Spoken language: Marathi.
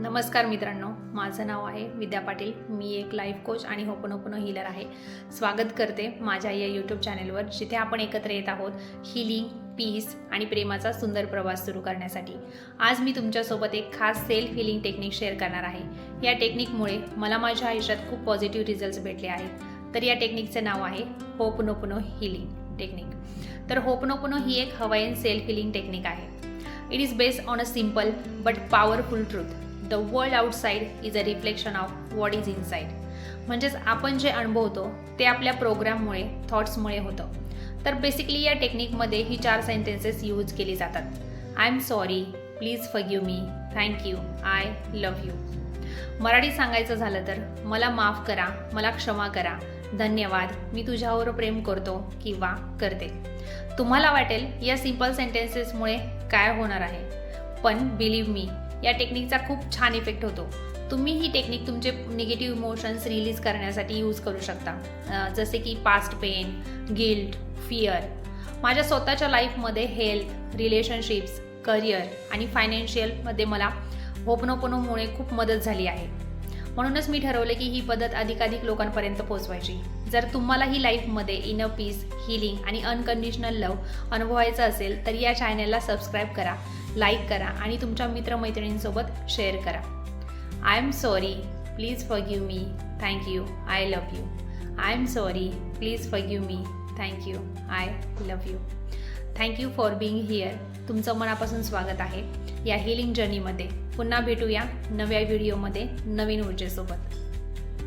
नमस्कार मित्रांनो, माझं नाव आहे विद्या पाटील. मी एक लाईफ कोच आणि होपनोपनो हीलर आहे. स्वागत करते माझ्या या यूट्यूब चॅनलवर, जिथे आपण एकत्र येत आहोत हीलिंग, पीस आणि प्रेमाचा सुंदर प्रवास सुरू करण्यासाठी. आज मी तुमच्यासोबत एक खास सेल्फ हीलिंग टेक्निक शेअर करणार आहे. या टेक्निकमुळे मला माझ्या आयुष्यात खूप पॉझिटिव्ह रिझल्ट्स भेटले आहेत. तर या टेक्निकचे नाव आहे होपनोपनो हीलिंग टेक्निक. तर होपनोपनो ही एक हवाईन सेल्फ हीलिंग टेक्निक आहे. It is based on a simple but powerful truth. The world outside is a reflection of what is inside. म्हणजेच आपण जे अनुभवतो ते आपल्या प्रोग्राममुळे, थॉट्समुळे होतं. तर बेसिकली या टेक्निकमध्ये ही 4 सेंटेन्सेस यूज केली जातात. I am sorry, please forgive me, thank you, I love you. मराठीत सांगायचं झालं तर मला माफ करा, मला क्षमा करा, धन्यवाद, मी तुझ्यावर प्रेम करतो किंवा करते. तुम्हाला वाटेल या सिंपल सेंटेन्सेसमुळे काय होणार आहे, पण बिलीव्ह मी, या टेक्निकचा खूप छान इफेक्ट होतो. तुम्ही ही टेक्निक तुमचे निगेटिव्ह इमोशन्स रिलीज करण्यासाठी यूज करू शकता, जसे की पास्ट पेन, गिल्ट, फिअर. माझ्या स्वतःच्या लाईफमध्ये हेल्थ, रिलेशनशिप्स, करिअर आणि फायनान्शियलमध्ये मला होपनोपनोमुळे खूप मदत झाली आहे. म्हणूनच मी ठरवले की ही पद्धत अधिकाधिक लोकांपर्यंत पोहोचवायची. जर तुम्हालाही लाईफमध्ये इनर पीस, हीलिंग आणि अनकंडिशनल लव्ह अनुभवायचं असेल तर या चॅनलला सबस्क्राईब करा, लाईक करा आणि तुमच्या मित्रमैत्रिणींसोबत शेअर करा. I am sorry, please forgive me, thank you, I love you. I am sorry, please forgive me, thank you, I love you. Thank you for being here. तुमचं मनापासून स्वागत आहे या हीलिंग जर्नीमध्ये. पुन्हा भेटूया नव्या व्हिडिओमध्ये नवीन ऊर्जेसोबत.